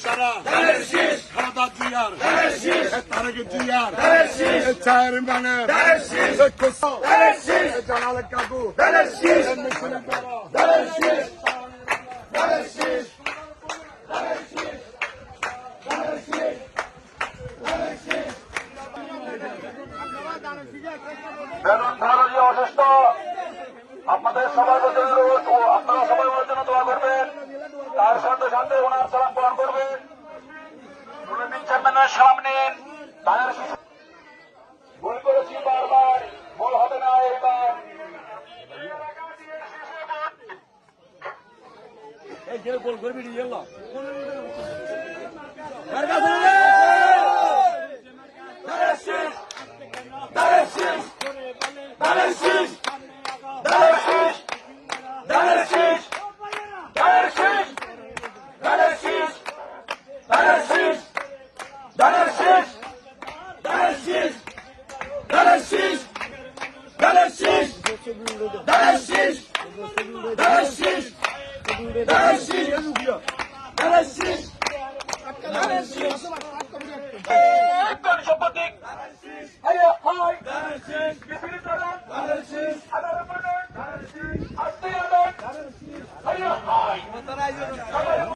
সারা খালেদা জিয়ার তারেক জিয়ার চেয়ারম্যানের জালাল কাকু অসুস্থ আপনাদের সবার প্রতি অনুরোধ ও আপনারা সবাই ওনার জন্য দোয়া করবেন। তার সাথে সাথে ওনার সালাম গ্রহণ করবেন। চেয়ারম্যানের সালাম নিন। তাদের ভুল করেছি বারবার, ভুল হবে না এইবার। গোল করবি সম্পত্তি